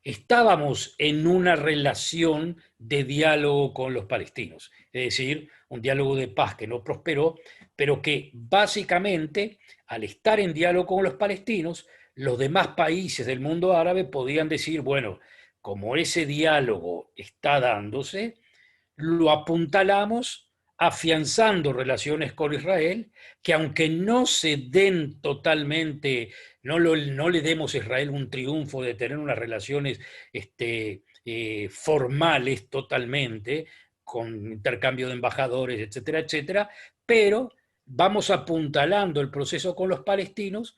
estábamos en una relación de diálogo con los palestinos, es decir, un diálogo de paz que no prosperó, pero que básicamente, al estar en diálogo con los palestinos, los demás países del mundo árabe podían decir, bueno, como ese diálogo está dándose, lo apuntalamos afianzando relaciones con Israel, que aunque no se den totalmente, no le demos a Israel un triunfo de tener unas relaciones formales totalmente, con intercambio de embajadores, etcétera, etcétera, pero vamos apuntalando el proceso con los palestinos,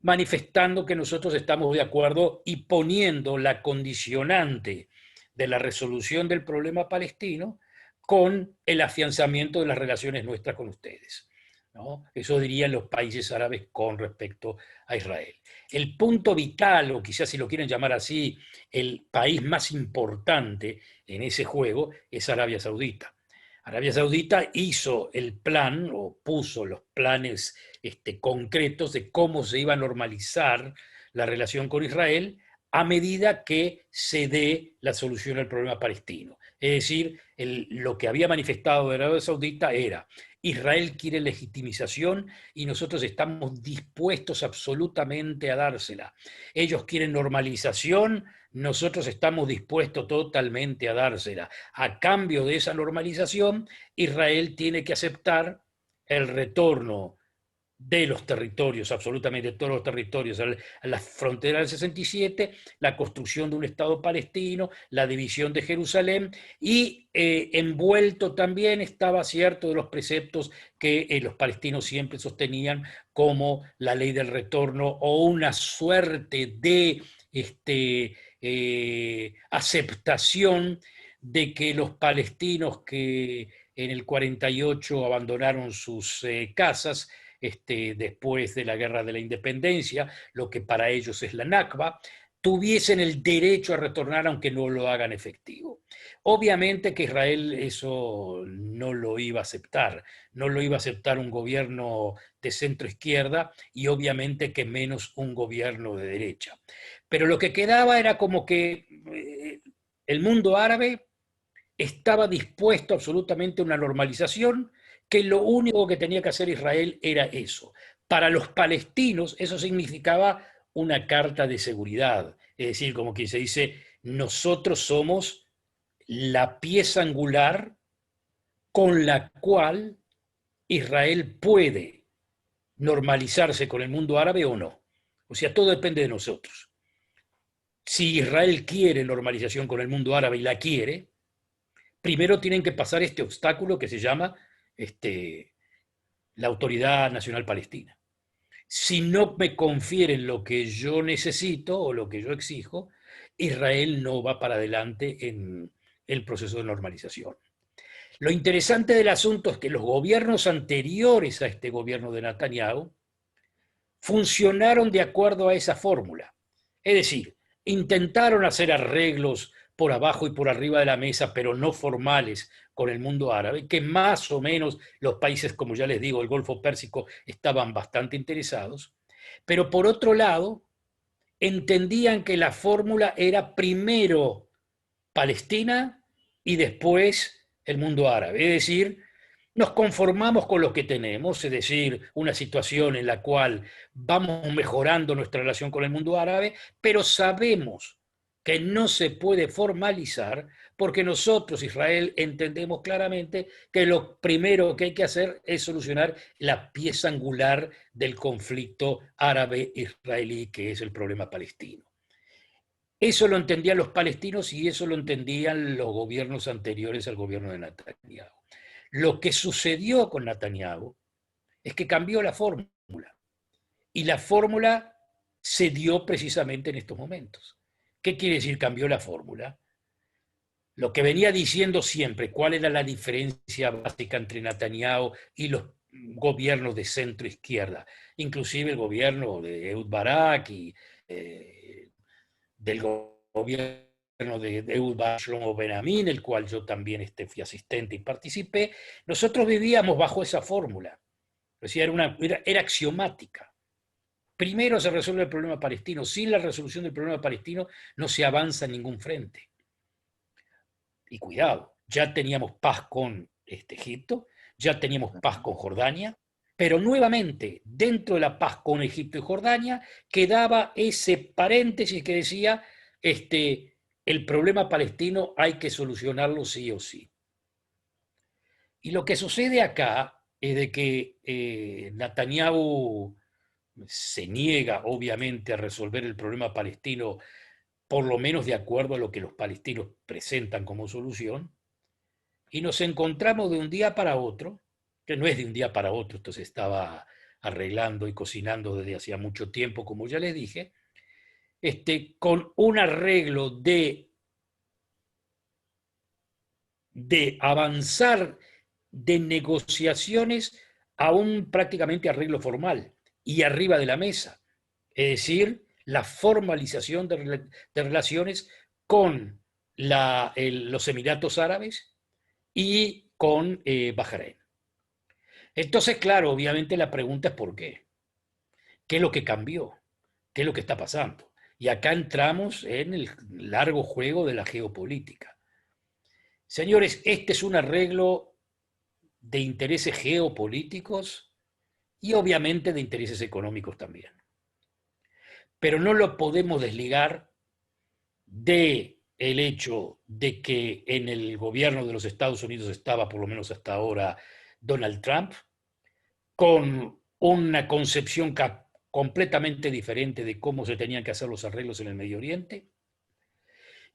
manifestando que nosotros estamos de acuerdo y poniendo la condicionante de la resolución del problema palestino con el afianzamiento de las relaciones nuestras con ustedes, ¿no? Eso dirían los países árabes con respecto a Israel. El punto vital, o quizás si lo quieren llamar así, el país más importante en ese juego es Arabia Saudita. Arabia Saudita hizo el plan, o puso los planes concretos de cómo se iba a normalizar la relación con Israel a medida que se dé la solución al problema palestino. Es decir, lo que había manifestado Arabia Saudita era: Israel quiere legitimización y nosotros estamos dispuestos absolutamente a dársela. Ellos quieren normalización, nosotros estamos dispuestos totalmente a dársela. A cambio de esa normalización, Israel tiene que aceptar el retorno de los territorios, absolutamente todos los territorios, a la frontera del 67, la construcción de un Estado palestino, la división de Jerusalén, y envuelto también estaba cierto de los preceptos que los palestinos siempre sostenían, como la ley del retorno o una suerte de aceptación de que los palestinos que en el 48 abandonaron sus casas, después de la Guerra de la Independencia, lo que para ellos es la Nakba, tuviesen el derecho a retornar aunque no lo hagan efectivo. Obviamente que Israel eso no lo iba a aceptar, no lo iba a aceptar un gobierno de centro izquierda y obviamente que menos un gobierno de derecha. Pero lo que quedaba era como que el mundo árabe estaba dispuesto absolutamente a una normalización, que lo único que tenía que hacer Israel era eso. Para los palestinos eso significaba una carta de seguridad, es decir, como que se dice, nosotros somos la pieza angular con la cual Israel puede normalizarse con el mundo árabe o no. O sea, todo depende de nosotros. Si Israel quiere normalización con el mundo árabe y la quiere, primero tienen que pasar este obstáculo que se llama la Autoridad Nacional Palestina. Si no me confieren lo que yo necesito o lo que yo exijo, Israel no va para adelante en el proceso de normalización. Lo interesante del asunto es que los gobiernos anteriores a este gobierno de Netanyahu funcionaron de acuerdo a esa fórmula. Es decir, intentaron hacer arreglos por abajo y por arriba de la mesa, pero no formales, con el mundo árabe, que más o menos los países, como ya les digo, el Golfo Pérsico, estaban bastante interesados. Pero por otro lado, entendían que la fórmula era primero Palestina y después el mundo árabe. Es decir, nos conformamos con lo que tenemos, es decir, una situación en la cual vamos mejorando nuestra relación con el mundo árabe, pero sabemos que no se puede formalizar porque nosotros, Israel, entendemos claramente que lo primero que hay que hacer es solucionar la pieza angular del conflicto árabe-israelí, que es el problema palestino. Eso lo entendían los palestinos y eso lo entendían los gobiernos anteriores al gobierno de Netanyahu. Lo que sucedió con Netanyahu es que cambió la fórmula y la fórmula se dio precisamente en estos momentos. ¿Qué quiere decir cambió la fórmula? Lo que venía diciendo siempre, cuál era la diferencia básica entre Netanyahu y los gobiernos de centro izquierda, inclusive el gobierno de Ehud Barak y del gobierno de Ehud Barak, Shlomo Ben Amin, el cual yo también fui asistente y participé. Nosotros vivíamos bajo esa fórmula, era axiomática. primero se resuelve el problema palestino. Sin la resolución del problema palestino no se avanza en ningún frente. Y cuidado, ya teníamos paz con Egipto, ya teníamos paz con Jordania, pero nuevamente, dentro de la paz con Egipto y Jordania, quedaba ese paréntesis que decía, el problema palestino hay que solucionarlo sí o sí. Y lo que sucede acá es de que Netanyahu se niega, obviamente, a resolver el problema palestino, por lo menos de acuerdo a lo que los palestinos presentan como solución, y nos encontramos de un día para otro, que no es de un día para otro, esto se estaba arreglando y cocinando desde hacía mucho tiempo, como ya les dije, con un arreglo de avanzar de negociaciones a un prácticamente arreglo formal y arriba de la mesa, es decir, la formalización de relaciones con los Emiratos Árabes y con Bahrein. Entonces, claro, obviamente la pregunta es ¿por qué? ¿Qué es lo que cambió? ¿Qué es lo que está pasando? Y acá entramos en el largo juego de la geopolítica. Señores, este es un arreglo de intereses geopolíticos y obviamente de intereses económicos también. Pero no lo podemos desligar de el hecho de que en el gobierno de los Estados Unidos estaba, por lo menos hasta ahora, Donald Trump, con una concepción completamente diferente de cómo se tenían que hacer los arreglos en el Medio Oriente,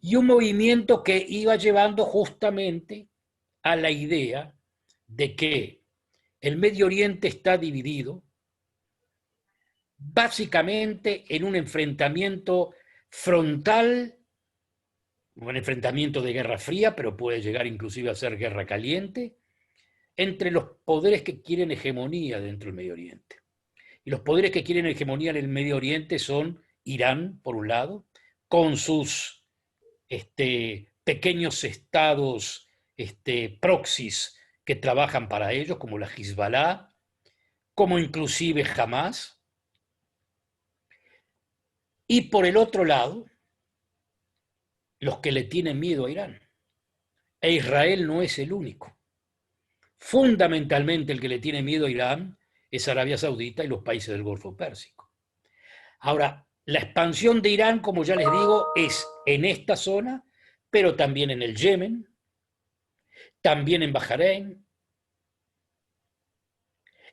y un movimiento que iba llevando justamente a la idea de que el Medio Oriente está dividido básicamente en un enfrentamiento frontal, un enfrentamiento de guerra fría, pero puede llegar inclusive a ser guerra caliente, entre los poderes que quieren hegemonía dentro del Medio Oriente. Y los poderes que quieren hegemonía en el Medio Oriente son Irán, por un lado, con sus pequeños estados proxies que trabajan para ellos, como la Hezbollah, como inclusive Hamas. Y por el otro lado, los que le tienen miedo a Irán. E Israel no es el único. Fundamentalmente el que le tiene miedo a Irán es Arabia Saudita y los países del Golfo Pérsico. Ahora, la expansión de Irán, como ya les digo, es en esta zona, pero también en el Yemen, también en Bahrein,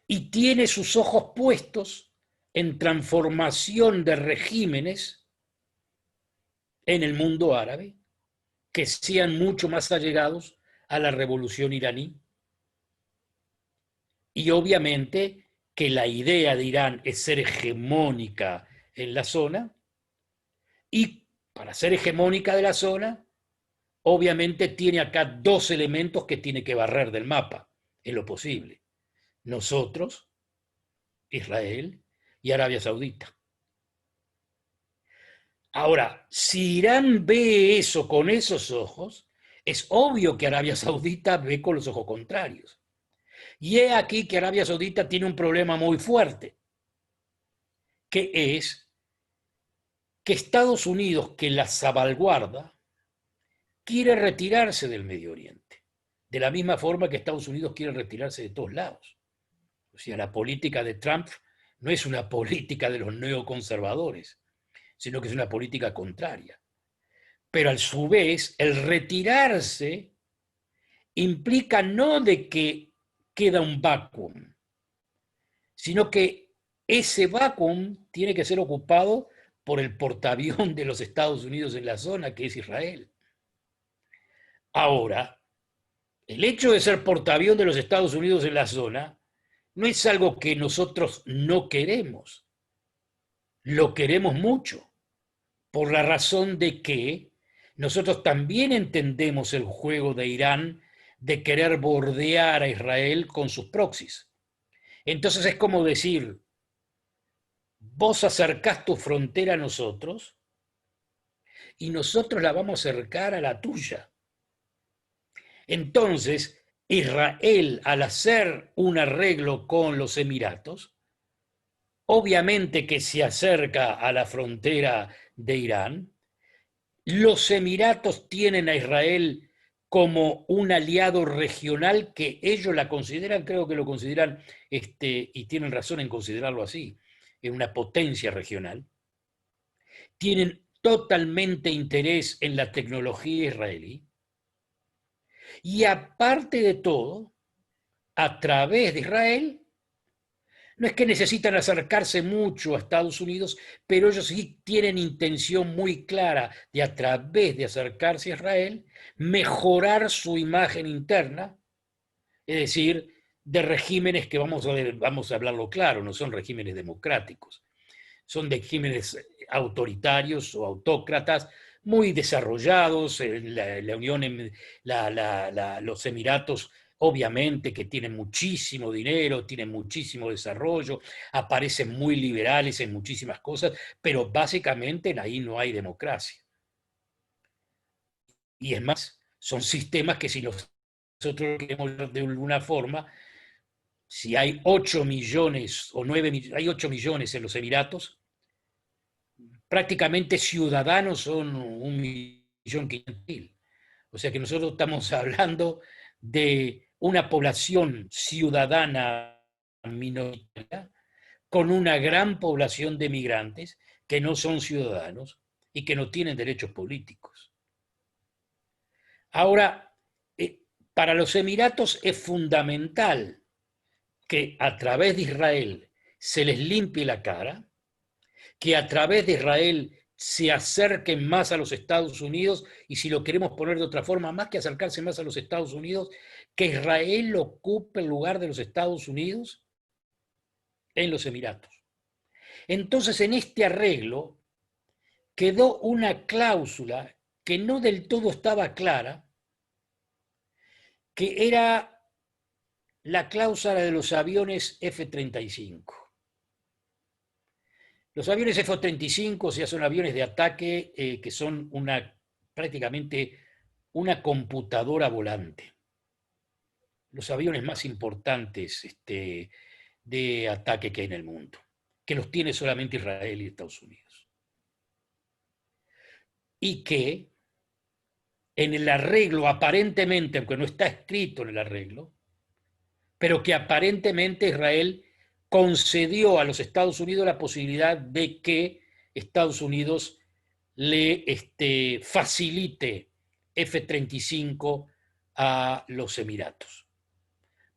y tiene sus ojos puestos en transformación de regímenes en el mundo árabe que sean mucho más allegados a la revolución iraní. Y obviamente que la idea de Irán es ser hegemónica en la zona, y para ser hegemónica de la zona, obviamente tiene acá dos elementos que tiene que barrer del mapa, en lo posible. Nosotros, Israel y Arabia Saudita. Ahora, si Irán ve eso con esos ojos, es obvio que Arabia Saudita ve con los ojos contrarios. Y he aquí que Arabia Saudita tiene un problema muy fuerte, que es que Estados Unidos, que la salvaguarda, quiere retirarse del Medio Oriente, de la misma forma que Estados Unidos quiere retirarse de todos lados. O sea, la política de Trump no es una política de los neoconservadores, sino que es una política contraria. Pero a su vez, el retirarse implica no de que queda un vacuum, sino que ese vacuum tiene que ser ocupado por el portaavión de los Estados Unidos en la zona, que es Israel. Ahora, el hecho de ser portaavión de los Estados Unidos en la zona no es algo que nosotros no queremos. Lo queremos mucho, por la razón de que nosotros también entendemos el juego de Irán de querer bordear a Israel con sus proxies. Entonces es como decir, vos acercás tu frontera a nosotros y nosotros la vamos a acercar a la tuya. Entonces, Israel, al hacer un arreglo con los Emiratos, obviamente que se acerca a la frontera de Irán. Los Emiratos tienen a Israel como un aliado regional que ellos la consideran, creo que lo consideran, y tienen razón en considerarlo así, en una potencia regional. Tienen totalmente interés en la tecnología israelí. Y aparte de todo, a través de Israel, no es que necesitan acercarse mucho a Estados Unidos, pero ellos sí tienen intención muy clara de, a través de acercarse a Israel, mejorar su imagen interna, es decir, de regímenes que vamos a hablarlo claro, no son regímenes democráticos, son de regímenes autoritarios o autócratas muy desarrollados. La Unión, los Emiratos, obviamente que tienen muchísimo dinero, tienen muchísimo desarrollo, aparecen muy liberales en muchísimas cosas, pero básicamente ahí no hay democracia. Y es más, son sistemas que si nosotros queremos ver de alguna forma, si hay 8 millones o 9 millones, hay 8 millones en los Emiratos, prácticamente ciudadanos son 1.500.000. O sea que nosotros estamos hablando de una población ciudadana minoritaria con una gran población de migrantes que no son ciudadanos y que no tienen derechos políticos. Ahora, para los Emiratos es fundamental que a través de Israel se les limpie la cara, que a través de Israel se acerquen más a los Estados Unidos, y si lo queremos poner de otra forma, más que acercarse más a los Estados Unidos, que Israel ocupe el lugar de los Estados Unidos en los Emiratos. Entonces, en este arreglo quedó una cláusula que no del todo estaba clara, que era la cláusula de los aviones F-35. Los aviones F-35, o sea, son aviones de ataque que son prácticamente una computadora volante. Los aviones más importantes de ataque que hay en el mundo, que los tiene solamente Israel y Estados Unidos. Y que en el arreglo, aparentemente, aunque no está escrito en el arreglo, pero que aparentemente Israel concedió a los Estados Unidos la posibilidad de que Estados Unidos le facilite F-35 a los Emiratos.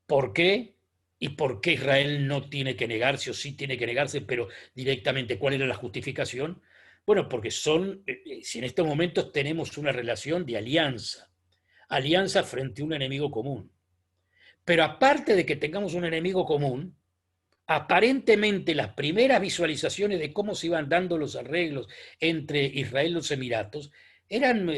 ¿Por qué? ¿Y por qué Israel no tiene que negarse o sí tiene que negarse, pero directamente cuál era la justificación? Bueno, porque si en estos momentos tenemos una relación de alianza frente a un enemigo común. Pero aparte de que tengamos un enemigo común, aparentemente las primeras visualizaciones de cómo se iban dando los arreglos entre Israel y los Emiratos eran,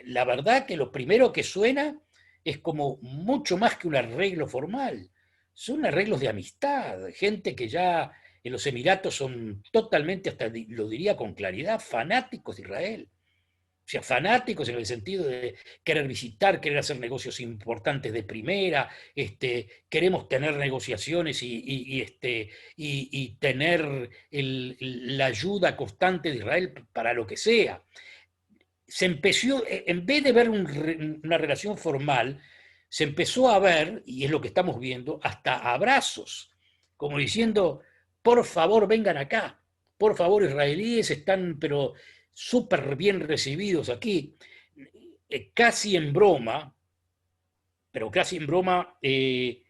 la verdad que lo primero que suena es como mucho más que un arreglo formal. Son arreglos de amistad, gente que ya en los Emiratos son totalmente, hasta lo diría con claridad, fanáticos de Israel. O sea, fanáticos en el sentido de querer visitar, querer hacer negocios importantes de primera, queremos tener negociaciones y tener la ayuda constante de Israel para lo que sea. Se empezó, en vez de ver una relación formal, se empezó a ver, y es lo que estamos viendo, hasta abrazos, como diciendo, por favor, vengan acá, por favor, israelíes están, pero súper bien recibidos aquí, casi en broma, pero casi en broma, que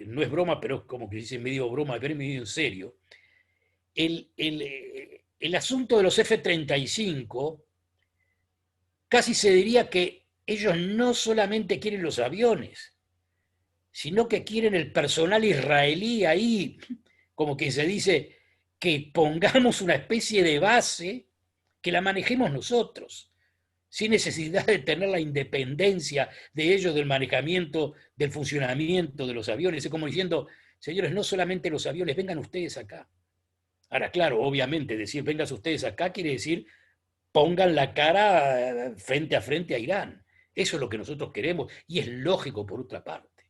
no es broma, pero es como que dice medio broma, pero medio en serio. El asunto de los F-35, casi se diría que ellos no solamente quieren los aviones, sino que quieren el personal israelí ahí, como que se dice, que pongamos una especie de base que la manejemos nosotros, sin necesidad de tener la independencia de ellos del manejamiento, del funcionamiento de los aviones. Es como diciendo, señores, no solamente los aviones, vengan ustedes acá. Ahora, claro, obviamente, decir vengan ustedes acá quiere decir pongan la cara frente a Irán. Eso es lo que nosotros queremos y es lógico por otra parte.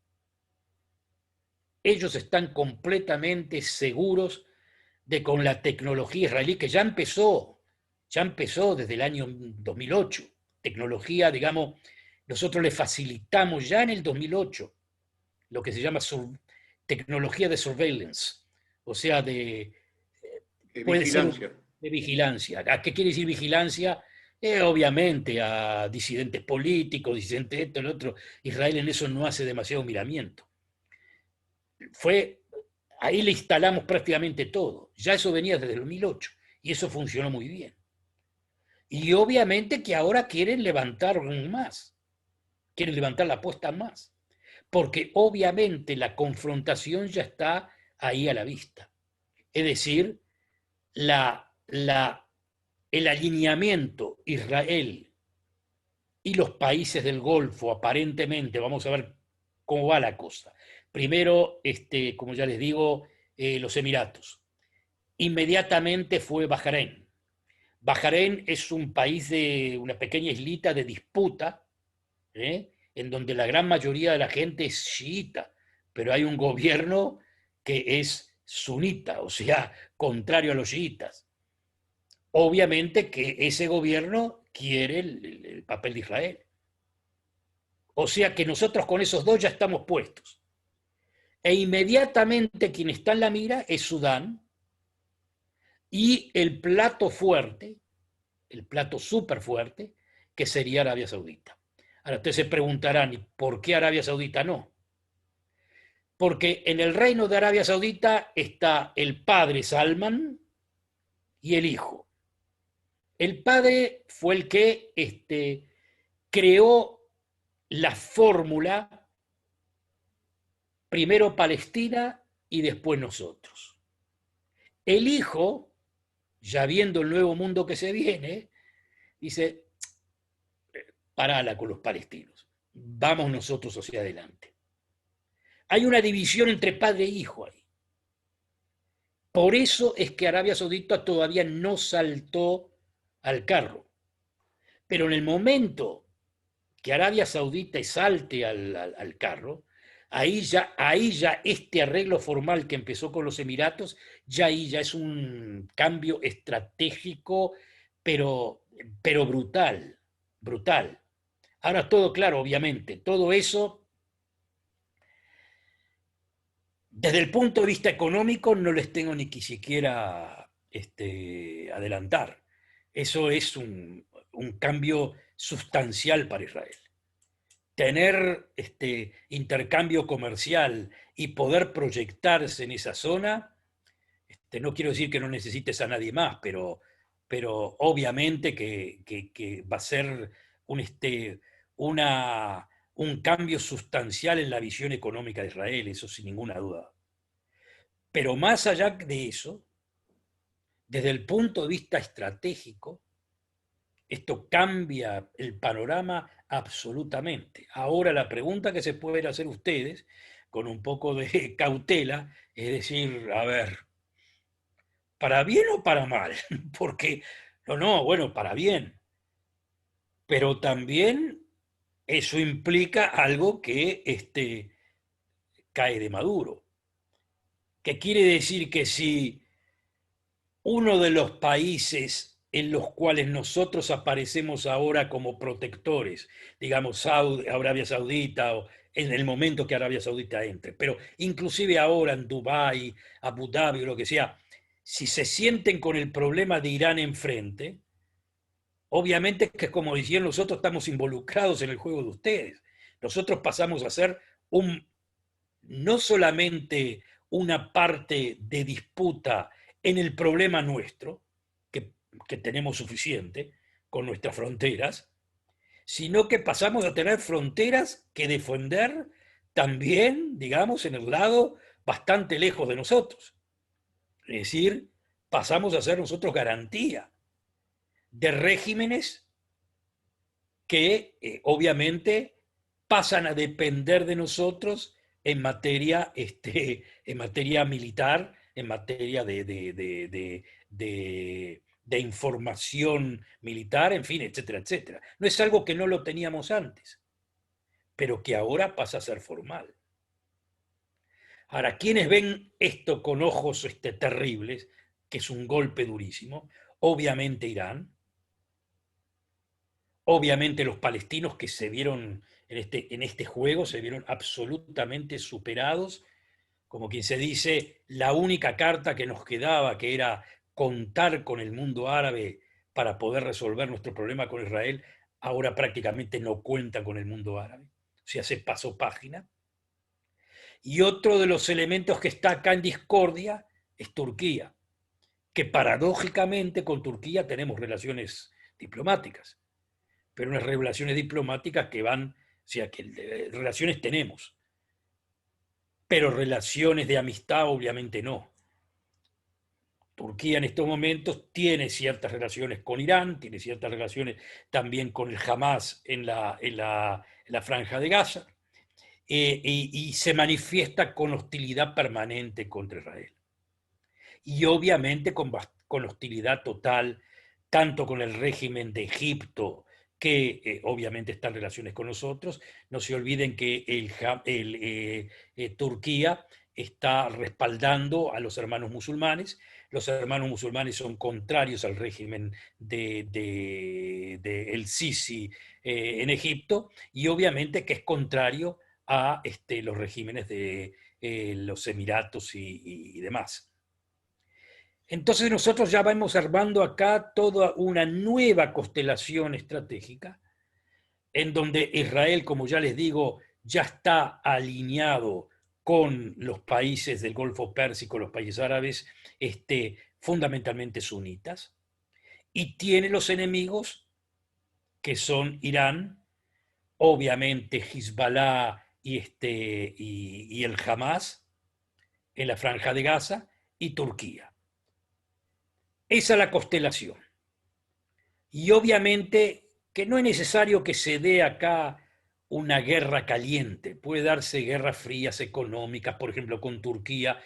ellos están completamente seguros de con la tecnología israelí, que ya empezó desde el año 2008, tecnología, digamos, nosotros le facilitamos ya en el 2008 lo que se llama tecnología de surveillance, o sea, puede ser vigilancia. de vigilancia. ¿A qué quiere decir vigilancia? Obviamente a disidentes políticos, disidentes esto, el otro. Israel en eso no hace demasiado miramiento. Ahí le instalamos prácticamente todo. Ya eso venía desde el 2008 y eso funcionó muy bien. Y obviamente que ahora quieren levantar más, quieren levantar la apuesta más, porque obviamente la confrontación ya está ahí a la vista. Es decir, el alineamiento Israel y los países del Golfo, aparentemente, vamos a ver cómo va la cosa. Primero, como ya les digo, los Emiratos. Inmediatamente fue Bahrein. Bahrein es un país de una pequeña islita de disputa, en donde la gran mayoría de la gente es chiita, pero hay un gobierno que es sunita, o sea, contrario a los chiitas. Obviamente que ese gobierno quiere el papel de Israel. O sea que nosotros con esos dos ya estamos puestos. E inmediatamente quien está en la mira es Sudán y el plato fuerte, el plato súper fuerte, que sería Arabia Saudita. Ahora ustedes se preguntarán, ¿y por qué Arabia Saudita no? Porque en el reino de Arabia Saudita está el padre Salman y el hijo. El padre fue el que creó la fórmula, primero Palestina y después nosotros. El hijo, ya viendo el nuevo mundo que se viene, dice, parala con los palestinos, vamos nosotros hacia adelante. Hay una división entre padre e hijo ahí. Por eso es que Arabia Saudita todavía no saltó al carro. Pero en el momento que Arabia Saudita salte al carro, ahí ya este arreglo formal que empezó con los Emiratos, ya ahí ya es un cambio estratégico, pero brutal, brutal. Ahora todo claro, obviamente, todo eso, desde el punto de vista económico, no les tengo ni que siquiera adelantar. Eso es un cambio sustancial para Israel. Tener intercambio comercial y poder proyectarse en esa zona, no quiero decir que no necesites a nadie más, pero obviamente que va a ser una, un cambio sustancial en la visión económica de Israel, eso sin ninguna duda. Pero más allá de eso, desde el punto de vista estratégico, esto cambia el panorama absolutamente. Ahora la pregunta que se pueden hacer ustedes, con un poco de cautela, es decir, a ver, ¿para bien o para mal? Porque, no, bueno, para bien. Pero también eso implica algo que cae de maduro. Que quiere decir que si uno de los países en los cuales nosotros aparecemos ahora como protectores, digamos Arabia Saudita o en el momento que Arabia Saudita entre, pero inclusive ahora en Dubái, Abu Dhabi o lo que sea, si se sienten con el problema de Irán enfrente, obviamente que como decían nosotros estamos involucrados en el juego de ustedes. Nosotros pasamos a ser no solamente una parte de disputa en el problema nuestro, que tenemos suficiente con nuestras fronteras, sino que pasamos a tener fronteras que defender también, digamos, en el lado bastante lejos de nosotros. Es decir, pasamos a ser nosotros garantía de regímenes que obviamente pasan a depender de nosotros en materia militar, en materia de información militar, en fin, etcétera, etcétera. No es algo que no lo teníamos antes, pero que ahora pasa a ser formal. Ahora, quienes ven esto con ojos terribles, que es un golpe durísimo, obviamente Irán, obviamente los palestinos que se vieron en este juego, se vieron absolutamente superados, como quien se dice, la única carta que nos quedaba, que era contar con el mundo árabe para poder resolver nuestro problema con Israel, ahora prácticamente no cuenta con el mundo árabe. O sea, se pasó página. Y otro de los elementos que está acá en discordia es Turquía, que paradójicamente con Turquía tenemos relaciones diplomáticas, pero unas relaciones diplomáticas que van, o sea, que relaciones tenemos, pero relaciones de amistad obviamente no. Turquía en estos momentos tiene ciertas relaciones con Irán, tiene ciertas relaciones también con el Hamas en la franja de Gaza, y se manifiesta con hostilidad permanente contra Israel. Y obviamente con hostilidad total, tanto con el régimen de Egipto, que obviamente está en relaciones con nosotros. No se olviden que Turquía está respaldando a los hermanos musulmanes. Los hermanos musulmanes son contrarios al régimen de el Sisi en Egipto, y obviamente que es contrario a los regímenes de los Emiratos y demás. Entonces nosotros ya vamos armando acá toda una nueva constelación estratégica en donde Israel, como ya les digo, ya está alineado con los países del Golfo Pérsico, los países árabes, fundamentalmente sunitas, y tiene los enemigos que son Irán, obviamente Hezbollah y el Hamas en la Franja de Gaza, y Turquía. Esa es la constelación. Y obviamente que no es necesario que se dé acá una guerra caliente, puede darse guerras frías económicas, por ejemplo, con Turquía,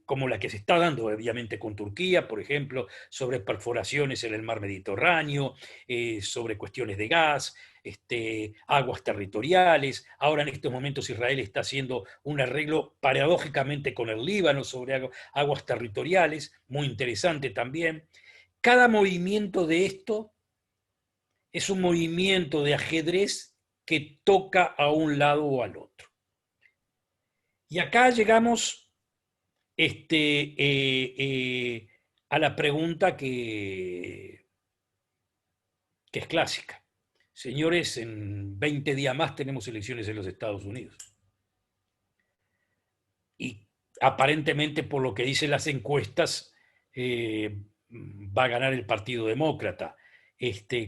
como la que se está dando obviamente con Turquía, por ejemplo, sobre perforaciones en el mar Mediterráneo, sobre cuestiones de gas, aguas territoriales. Ahora en estos momentos Israel está haciendo un arreglo paradójicamente con el Líbano sobre aguas territoriales, muy interesante también. Cada movimiento de esto es un movimiento de ajedrez que toca a un lado o al otro. Y acá llegamos a la pregunta que es clásica. Señores, en 20 días más tenemos elecciones en los Estados Unidos. Y aparentemente, por lo que dicen las encuestas, va a ganar el Partido Demócrata.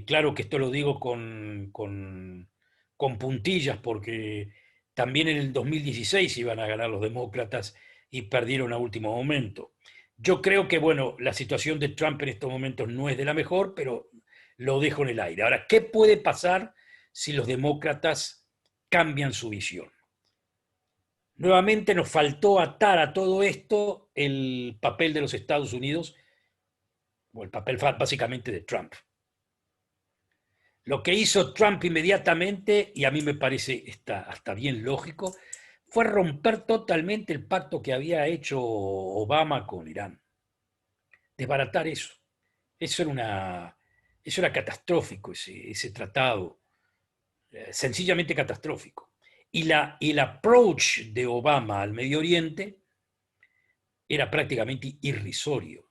Claro que esto lo digo con puntillas, porque también en el 2016 iban a ganar los demócratas y perdieron a último momento. Yo creo que, bueno, la situación de Trump en estos momentos no es de la mejor, pero lo dejo en el aire. Ahora, ¿qué puede pasar si los demócratas cambian su visión? Nuevamente nos faltó atar a todo esto el papel de los Estados Unidos, o el papel básicamente de Trump. Lo que hizo Trump inmediatamente, y a mí me parece hasta bien lógico, fue romper totalmente el pacto que había hecho Obama con Irán. Desbaratar eso. Eso era catastrófico, ese tratado, sencillamente catastrófico. Y el approach de Obama al Medio Oriente era prácticamente irrisorio.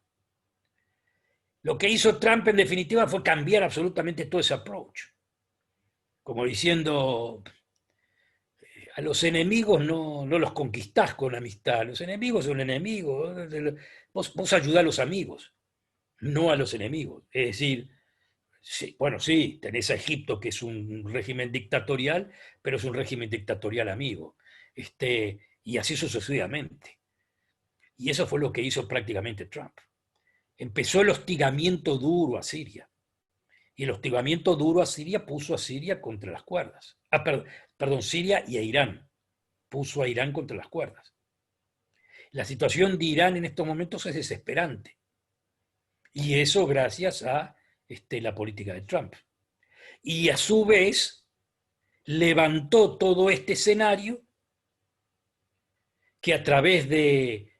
Lo que hizo Trump en definitiva fue cambiar absolutamente todo ese approach. Como diciendo, a los enemigos no los conquistás con amistad, los enemigos son enemigos, vos ayudás a los amigos, no a los enemigos. Es decir, sí, bueno, sí, tenés a Egipto, que es un régimen dictatorial, pero es un régimen dictatorial amigo. Y así sucesivamente. Y eso fue lo que hizo prácticamente Trump. Empezó el hostigamiento duro a Siria. Y el hostigamiento duro a Siria puso a Siria contra las cuerdas. Perdón, Siria y a Irán. Puso a Irán contra las cuerdas. La situación de Irán en estos momentos es desesperante. Y eso gracias a la política de Trump. Y a su vez levantó todo este escenario que a través de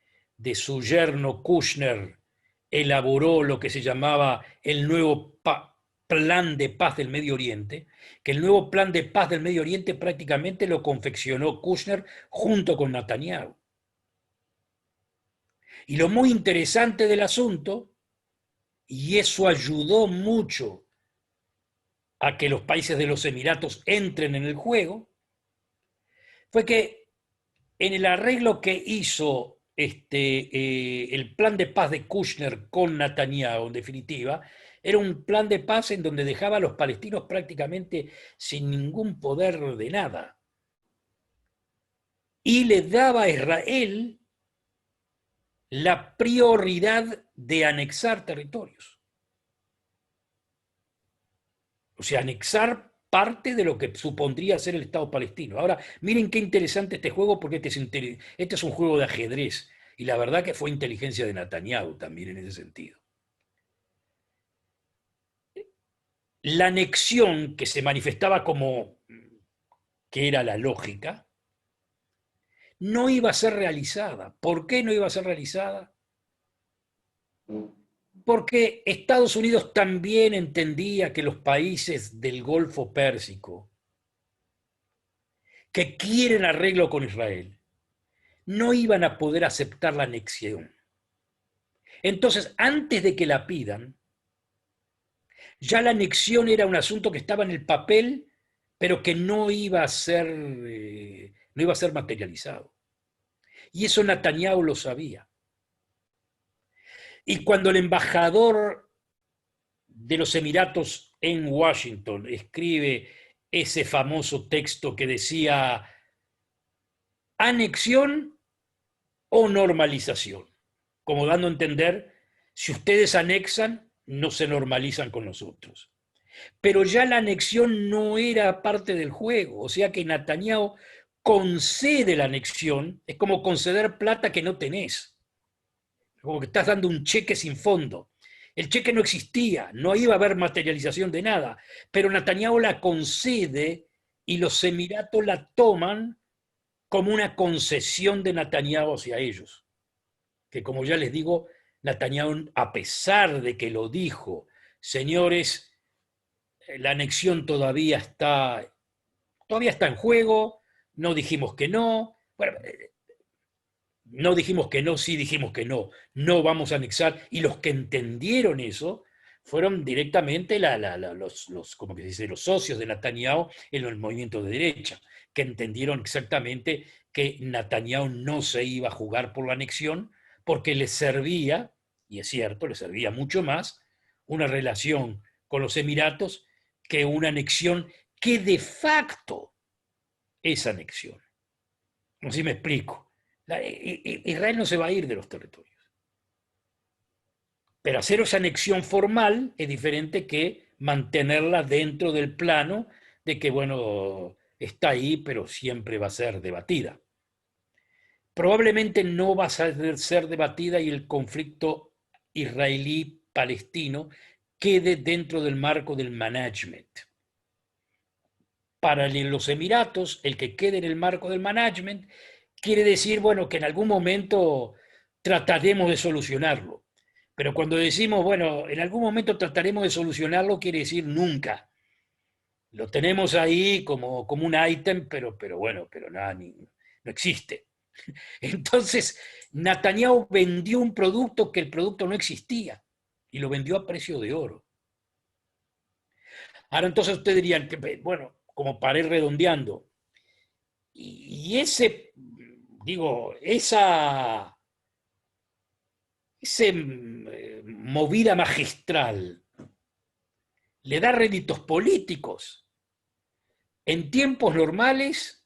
su yerno Kushner elaboró lo que se llamaba el nuevo plan de paz del Medio Oriente, que el nuevo plan de paz del Medio Oriente prácticamente lo confeccionó Kushner junto con Netanyahu. Y lo muy interesante del asunto, y eso ayudó mucho a que los países de los Emiratos entren en el juego, fue que en el arreglo que hizo el plan de paz de Kushner con Netanyahu, en definitiva, era un plan de paz en donde dejaba a los palestinos prácticamente sin ningún poder de nada. Y le daba a Israel la prioridad de anexar territorios. O sea, anexar parte de lo que supondría ser el Estado palestino. Ahora, miren qué interesante este juego, porque este es un juego de ajedrez. Y la verdad que fue inteligencia de Netanyahu también en ese sentido. La anexión que se manifestaba como que era la lógica, no iba a ser realizada. ¿Por qué no iba a ser realizada? Porque Estados Unidos también entendía que los países del Golfo Pérsico que quieren arreglo con Israel no iban a poder aceptar la anexión. Entonces, antes de que la pidan, ya la anexión era un asunto que estaba en el papel, pero que no iba a ser materializado. Y eso Netanyahu lo sabía. Y cuando el embajador de los Emiratos en Washington escribe ese famoso texto que decía anexión o normalización, como dando a entender, si ustedes anexan, no se normalizan con nosotros. Pero ya la anexión no era parte del juego, o sea que Netanyahu concede la anexión, es como conceder plata que no tenés, como que estás dando un cheque sin fondo. El cheque no existía, no iba a haber materialización de nada, pero Netanyahu la concede y los Emiratos la toman como una concesión de Netanyahu hacia ellos. Que como ya les digo, Netanyahu, a pesar de que lo dijo, señores, la anexión todavía está en juego, no dijimos que no, bueno, no dijimos que no, sí dijimos que no, no vamos a anexar, y los que entendieron eso fueron directamente como que se dice, los socios de Netanyahu en el movimiento de derecha, que entendieron exactamente que Netanyahu no se iba a jugar por la anexión, porque les servía, y es cierto, les servía mucho más, una relación con los Emiratos que una anexión que de facto es anexión. No sé si me explico. Israel no se va a ir de los territorios. Pero hacer esa anexión formal es diferente que mantenerla dentro del plano de que, bueno, está ahí, pero siempre va a ser debatida. Probablemente no va a ser debatida y el conflicto israelí-palestino quede dentro del marco del management. Para los Emiratos, el que quede en el marco del management quiere decir, bueno, que en algún momento trataremos de solucionarlo. Pero cuando decimos, bueno, en algún momento trataremos de solucionarlo, quiere decir nunca. Lo tenemos ahí como un ítem, pero bueno, pero nada, no existe. Entonces, Netanyahu vendió un producto que el producto no existía y lo vendió a precio de oro. Ahora, entonces ustedes dirían que, bueno, como para ir redondeando, y ese, digo, esa movida magistral le da réditos políticos. En tiempos normales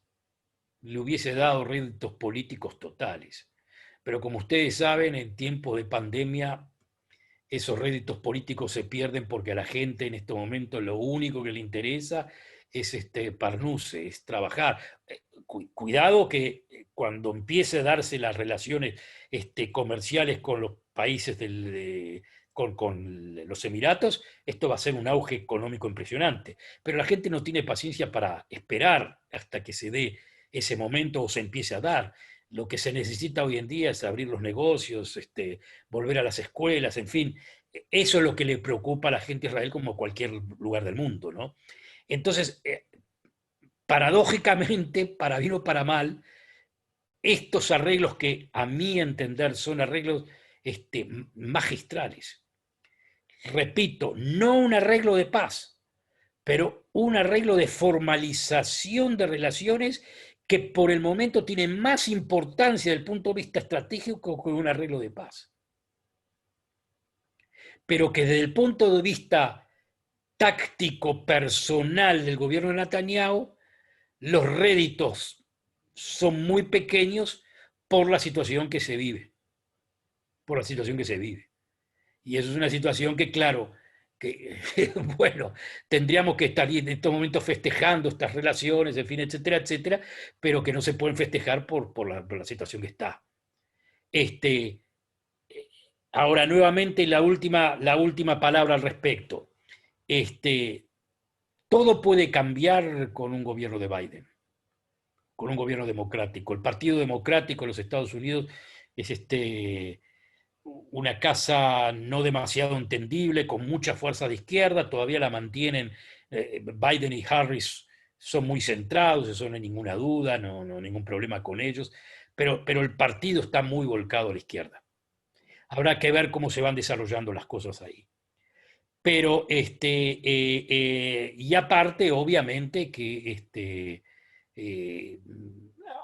le hubiese dado réditos políticos totales. Pero como ustedes saben, en tiempos de pandemia, esos réditos políticos se pierden porque a la gente en este momento lo único que le interesa es parnuse, es trabajar. Cuidado que cuando empiece a darse las relaciones comerciales con los países con los Emiratos, esto va a ser un auge económico impresionante. Pero la gente no tiene paciencia para esperar hasta que se dé ese momento o se empiece a dar. lo que se necesita hoy en día es abrir los negocios, volver a las escuelas, en fin. Eso es lo que le preocupa a la gente de Israel como a cualquier lugar del mundo, ¿no? Entonces, paradójicamente, para bien o para mal, estos arreglos que a mi entender son arreglos magistrales. Repito, no un arreglo de paz, pero un arreglo de formalización de relaciones que por el momento tiene más importancia desde el punto de vista estratégico que un arreglo de paz. Pero que desde el punto de vista táctico personal del gobierno de Netanyahu, los réditos son muy pequeños por la situación que se vive. Por la situación que se vive. Y eso es una situación que, claro, que, bueno, tendríamos que estar en estos momentos festejando estas relaciones, en fin, etcétera, etcétera, pero que no se pueden festejar por la situación que está. Ahora, nuevamente, la última palabra al respecto. Todo puede cambiar con un gobierno de Biden, con un gobierno democrático. El Partido Democrático de los Estados Unidos es una casa no demasiado entendible, con mucha fuerza de izquierda, todavía la mantienen. Biden y Harris son muy centrados, eso no hay ninguna duda, no ningún problema con ellos, pero el partido está muy volcado a la izquierda. Habrá que ver cómo se van desarrollando las cosas ahí. Pero, y aparte, obviamente, que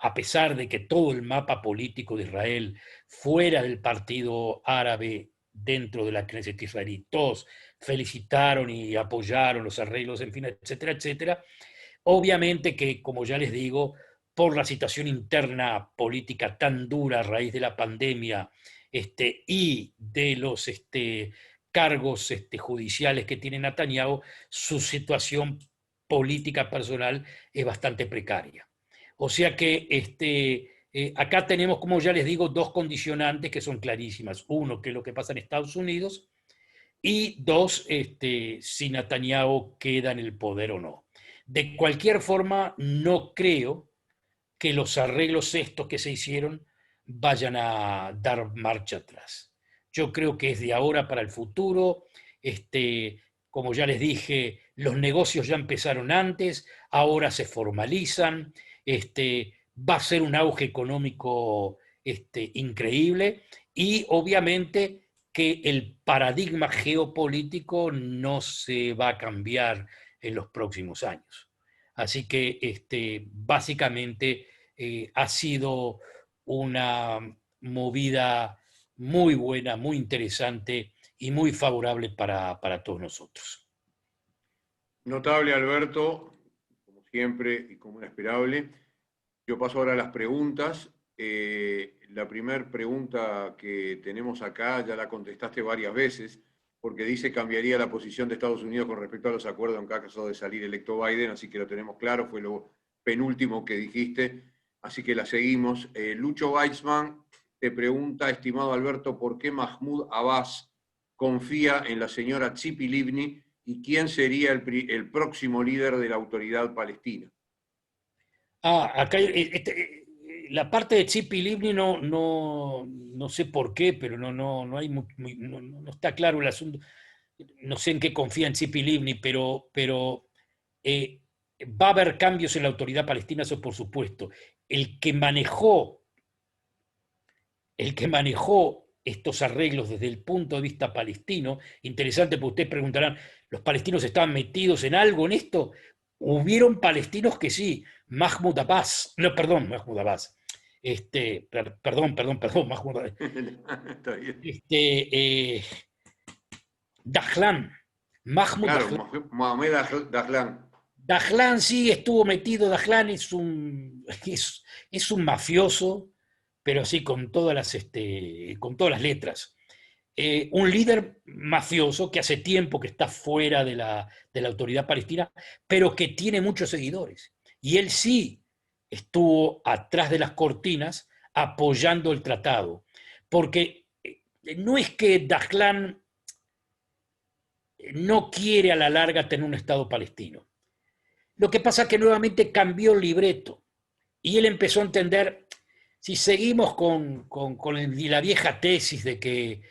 a pesar de que todo el mapa político de Israel fuera del partido árabe dentro de la Knesset israelí, todos felicitaron y apoyaron los arreglos, en fin, etcétera, etcétera, obviamente que, como ya les digo, por la situación interna política tan dura a raíz de la pandemia y de los cargos judiciales que tiene Netanyahu, su situación política personal es bastante precaria. O sea que acá tenemos, como ya les digo, dos condicionantes que son clarísimas. Uno, que es lo que pasa en Estados Unidos, y dos, si Netanyahu queda en el poder o no. De cualquier forma, no creo que los arreglos estos que se hicieron vayan a dar marcha atrás. Yo creo que es de ahora para el futuro. Como ya les dije, los negocios ya empezaron antes, ahora se formalizan. Va a ser un auge económico increíble y obviamente que el paradigma geopolítico no se va a cambiar en los próximos años. Así que básicamente ha sido una movida muy buena, muy interesante y muy favorable para todos nosotros. Notable, Alberto, como siempre y como era esperable. Yo paso ahora a las preguntas. La primera pregunta que tenemos acá ya la contestaste varias veces, porque dice cambiaría la posición de Estados Unidos con respecto a los acuerdos en caso de salir electo Biden, así que lo tenemos claro, fue lo penúltimo que dijiste, así que la seguimos. Lucho Weissman te pregunta, estimado Alberto, ¿por qué Mahmoud Abbas confía en la señora Tzipi Livni y quién sería el próximo líder de la autoridad palestina? Acá la parte de Tzipi Livni no sé por qué, pero no hay no está claro el asunto. No sé en qué confía en Tzipi Livni, pero va a haber cambios en la autoridad palestina, eso por supuesto. El que manejó estos arreglos desde el punto de vista palestino, interesante porque ustedes preguntarán, ¿los palestinos estaban metidos en algo en esto? Hubieron palestinos que sí, Mahmoud Abbas, no, perdón, Mahmoud Abbas, perdón, Mahmoud Abbas, Está bien. Dahlan, Mahmoud Claro, Dahlan. Mohamed Dahlan. Dahlan sí estuvo metido, Dahlan es un mafioso, pero sí con todas las letras. Un líder mafioso que hace tiempo que está fuera de la autoridad palestina, pero que tiene muchos seguidores. Y él sí estuvo atrás de las cortinas apoyando el tratado, porque no es que Dahlan no quiere a la larga tener un Estado palestino. Lo que pasa es que nuevamente cambió el libreto y él empezó a entender, si seguimos con la vieja tesis de que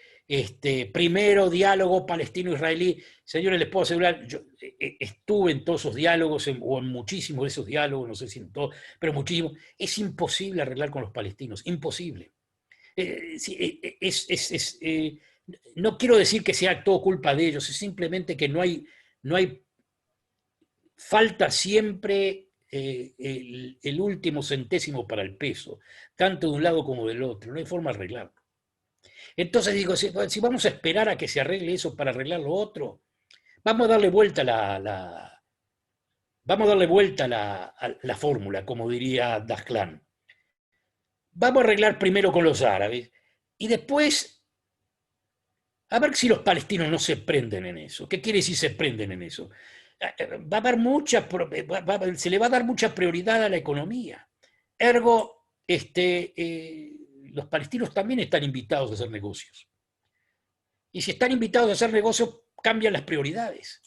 primero diálogo palestino-israelí, señores, les puedo asegurar, yo estuve en todos esos diálogos, o en muchísimos de esos diálogos, no sé si en todos, pero muchísimos, es imposible arreglar con los palestinos, imposible. Sí, no quiero decir que sea todo culpa de ellos, es simplemente que no hay falta siempre el último centésimo para el peso, tanto de un lado como del otro, no hay forma de arreglarlo. Entonces digo, si vamos a esperar a que se arregle eso para arreglar lo otro, vamos a darle vuelta vamos a darle vuelta a la fórmula, como diría Dasclan. Vamos a arreglar primero con los árabes y después a ver si los palestinos no se prenden en eso. ¿Qué quiere decir se prenden en eso? Va a haber se le va a dar mucha prioridad a la economía. Ergo, los palestinos también están invitados a hacer negocios. Y si están invitados a hacer negocios, cambian las prioridades.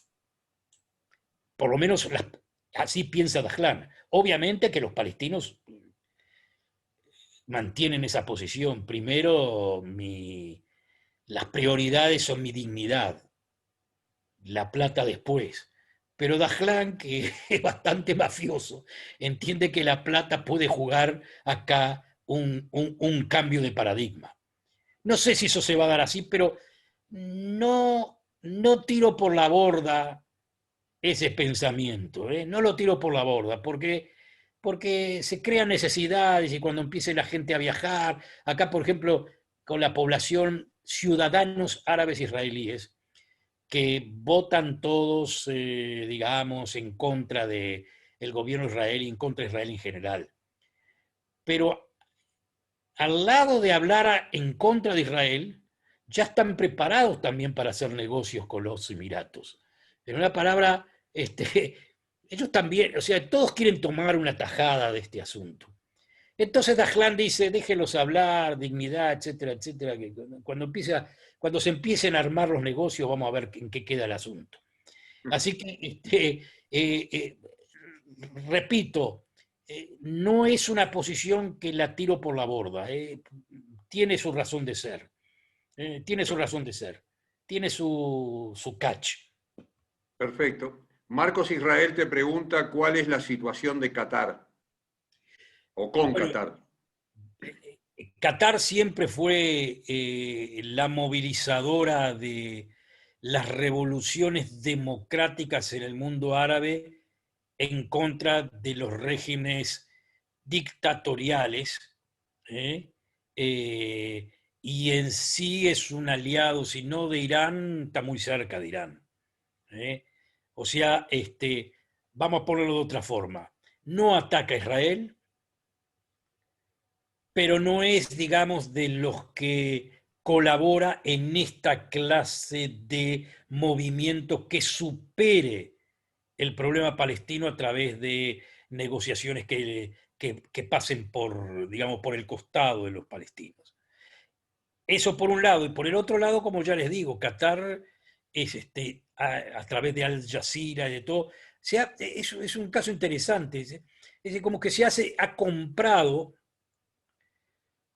Por lo menos así piensa Dajlan. Obviamente que los palestinos mantienen esa posición. Primero, las prioridades son mi dignidad, la plata después. Pero Dajlan, que es bastante mafioso, entiende que la plata puede jugar acá un cambio de paradigma. No sé si eso se va a dar así, pero no tiro por la borda ese pensamiento, ¿eh? No lo tiro por la borda, porque se crean necesidades y cuando empiece la gente a viajar, acá por ejemplo, con la población, ciudadanos árabes israelíes, que votan todos, digamos, en contra del gobierno israelí, en contra de Israel en general. Pero al lado de hablar en contra de Israel, ya están preparados también para hacer negocios con los Emiratos. En una palabra, ellos también, o sea, todos quieren tomar una tajada de este asunto. Entonces Dajlan dice, déjenlos hablar, dignidad, etcétera, etcétera, que cuando se empiecen a armar los negocios vamos a ver en qué queda el asunto. Así que, repito, no es una posición que la tiro por la borda, tiene su razón de ser, tiene su razón de ser, tiene su catch. Perfecto. Marcos Israel te pregunta cuál es la situación de Qatar o con Bueno, Qatar. Qatar siempre fue la movilizadora de las revoluciones democráticas en el mundo árabe en contra de los regímenes dictatoriales, ¿eh? Eh, y en sí es un aliado, si no de Irán, está muy cerca de Irán. ¿Eh? O sea, vamos a ponerlo de otra forma. No ataca a Israel, pero no es, digamos, de los que colabora en esta clase de movimiento que supere el problema palestino a través de negociaciones que pasen por, digamos, por el costado de los palestinos. Eso por un lado. Y por el otro lado, como ya les digo, Qatar es a través de Al Jazeera y de todo, es un caso interesante. Es como que ha comprado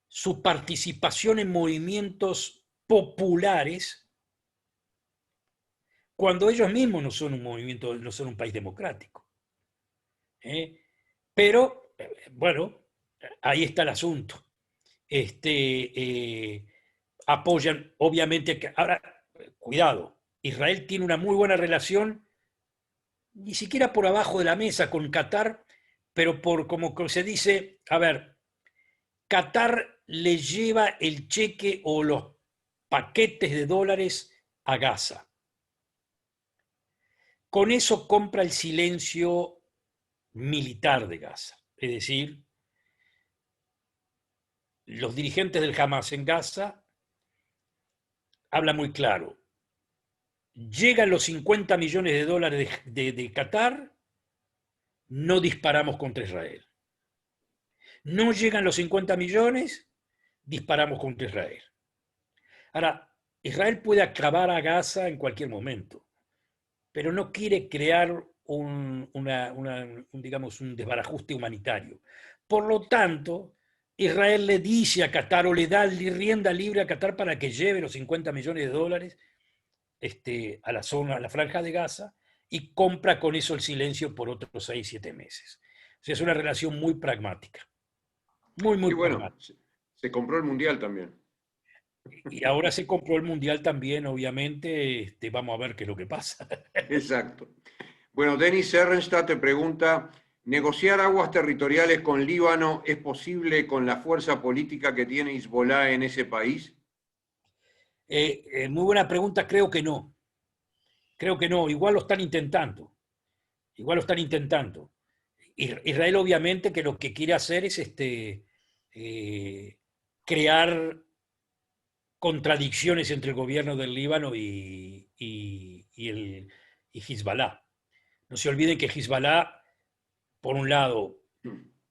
su participación en movimientos populares cuando ellos mismos no son un movimiento, no son un país democrático. ¿Eh? Pero, bueno, ahí está el asunto. Apoyan, obviamente, ahora, cuidado, Israel tiene una muy buena relación, ni siquiera por abajo de la mesa con Qatar, pero por, como se dice, a ver, Qatar le lleva el cheque o los paquetes de dólares a Gaza. Con eso compra el silencio militar de Gaza. Es decir, los dirigentes del Hamas en Gaza hablan muy claro. Llegan los 50 millones de dólares de Qatar, no disparamos contra Israel. No llegan los 50 millones, disparamos contra Israel. Ahora, Israel puede acabar a Gaza en cualquier momento, pero no quiere crear digamos, un desbarajuste humanitario. Por lo tanto, Israel le dice a Qatar o le da rienda libre a Qatar para que lleve los 50 millones de dólares a la zona, a la franja de Gaza, y compra con eso el silencio por otros 6, 7 meses. O sea, es una relación muy pragmática, muy, Y muy bueno, pragmática. se compró el Mundial también. Y ahora se compró el Mundial también, obviamente, vamos a ver qué es lo que pasa. Exacto. Bueno, Denis Ehrenstadt te pregunta, ¿negociar aguas territoriales con Líbano es posible con la fuerza política que tiene Hezbollah en ese país? Muy buena pregunta, creo que no. Creo que no, igual lo están intentando. Igual lo están intentando. Israel obviamente que lo que quiere hacer es crear contradicciones entre el gobierno del Líbano y Hezbollah. No se olviden que Hezbollah, por un lado,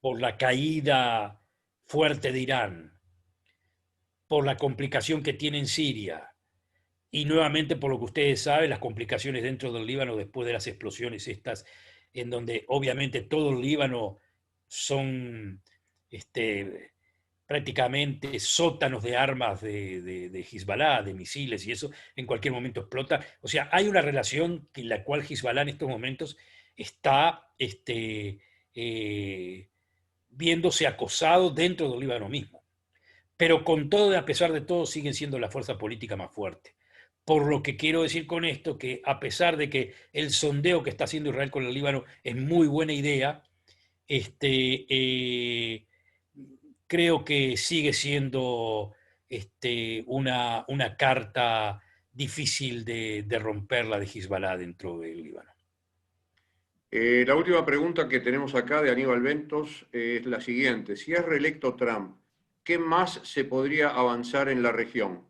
por la caída fuerte de Irán, por la complicación que tiene en Siria, y nuevamente por lo que ustedes saben, las complicaciones dentro del Líbano después de las explosiones estas, en donde obviamente todo el Líbano son prácticamente sótanos de armas de Hezbollah, de misiles y eso, en cualquier momento explota. O sea, hay una relación en la cual Hezbollah en estos momentos está viéndose acosado dentro del Líbano mismo. Pero con todo y a pesar de todo siguen siendo la fuerza política más fuerte. Por lo que quiero decir con esto, que a pesar de que el sondeo que está haciendo Israel con el Líbano es muy buena idea, creo que sigue siendo una carta difícil de romperla de Hezbollah dentro del Líbano. La última pregunta que tenemos acá de Aníbal Ventos es la siguiente. Si es reelecto Trump, ¿qué más se podría avanzar en la región?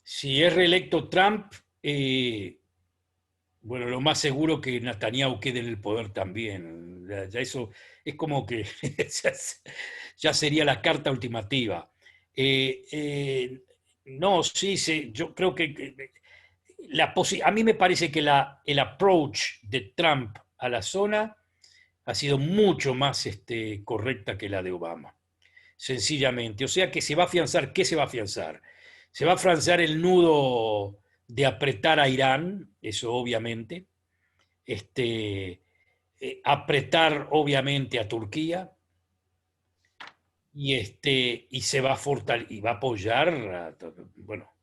Si es reelecto Trump, bueno, lo más seguro que Netanyahu quede en el poder también. Ya eso es como que ya sería la carta ultimativa. No, sí, sí, yo creo que a mí me parece que el approach de Trump a la zona ha sido mucho más correcta que la de Obama, sencillamente. O sea que se va a afianzar, ¿qué se va a afianzar? Se va a afianzar el nudo de apretar a Irán, eso obviamente, apretar obviamente a Turquía y se va a y va a apoyar, bueno,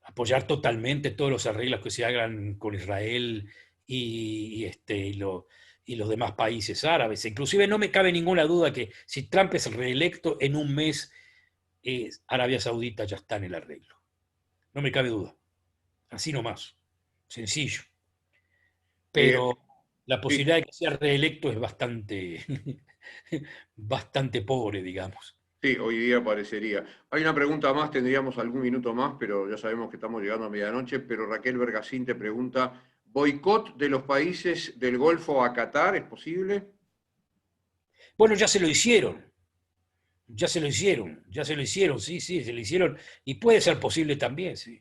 apoyar totalmente todos los arreglos que se hagan con Israel y los demás países árabes. Inclusive no me cabe ninguna duda que si Trump es reelecto en un mes, Arabia Saudita ya está en el arreglo. No me cabe duda. Así nomás. Sencillo. Eh, Pero la sí, posibilidad de que sea reelecto es bastante, bastante pobre, digamos. sí, hoy día parecería. Hay una pregunta más, tendríamos algún minuto más, pero ya sabemos que estamos llegando a medianoche, pero Raquel Vergasín te pregunta, ¿boicot de los países del Golfo a Qatar es posible? Bueno, ya se lo hicieron, ya se lo hicieron, sí, sí, se lo hicieron y puede ser posible también, sí.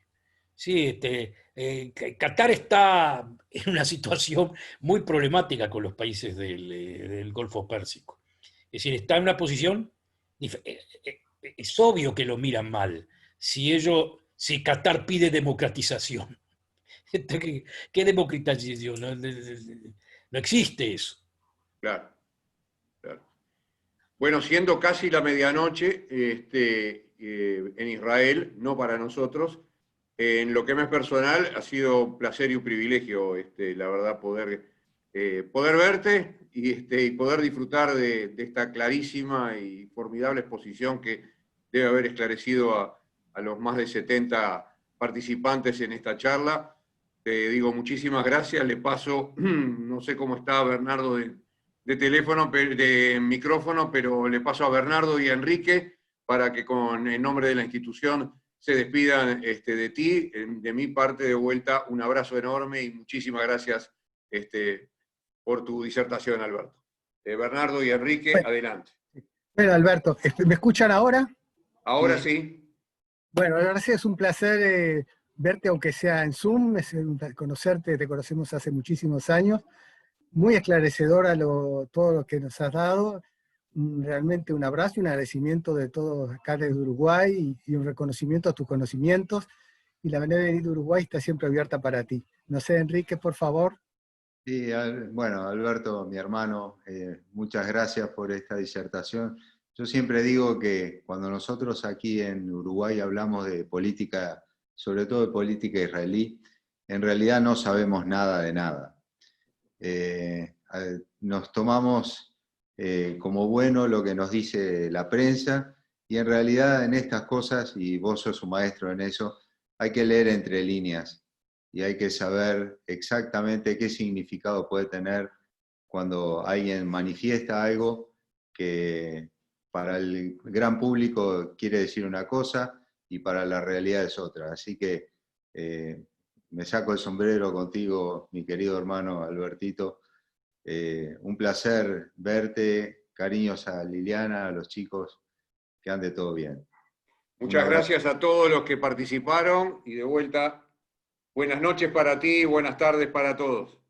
Sí, Qatar está en una situación muy problemática con los países del Golfo Pérsico. Es decir, está en una posición, es obvio que lo miran mal. Si Qatar pide democratización, ¿qué democratización? No existe eso. Claro, claro. Bueno, siendo casi la medianoche en Israel, no para nosotros, en lo que me es personal ha sido un placer y un privilegio, la verdad, poder verte y poder disfrutar de esta clarísima y formidable exposición que debe haber esclarecido a los más de 70 participantes en esta charla. Te digo muchísimas gracias, le paso, no sé cómo está Bernardo de teléfono, de micrófono, pero le paso a Bernardo y a Enrique para que con el nombre de la institución se despidan de ti. De mi parte, de vuelta, un abrazo enorme y muchísimas gracias por tu disertación, Alberto. Bernardo y Enrique, Bueno, adelante. bueno, Alberto, ¿me escuchan ahora? Ahora sí. Bueno, la verdad es un placer verte, aunque sea en Zoom, conocerte, te conocemos hace muchísimos años. muy esclarecedora todo lo que nos has dado. Realmente un abrazo y un agradecimiento de todos acá desde Uruguay y un reconocimiento a tus conocimientos. Y la manera de venir de Uruguay está siempre abierta para ti. No sé, Enrique, por favor. Sí, bueno, Alberto, mi hermano, muchas gracias por esta disertación. Yo siempre digo que cuando nosotros aquí en Uruguay hablamos de política, sobre todo de política israelí, en realidad no sabemos nada de nada. Nos tomamos como bueno lo que nos dice la prensa y en realidad en estas cosas, y vos sos un maestro en eso, hay que leer entre líneas y hay que saber exactamente qué significado puede tener cuando alguien manifiesta algo que para el gran público quiere decir una cosa y para la realidad es otra. Así que me saco el sombrero contigo, mi querido hermano Albertito. Un placer verte, cariños a Liliana, a los chicos, que ande todo bien. Muchas gracias a todos los que participaron y de vuelta, buenas noches para ti, buenas tardes para todos.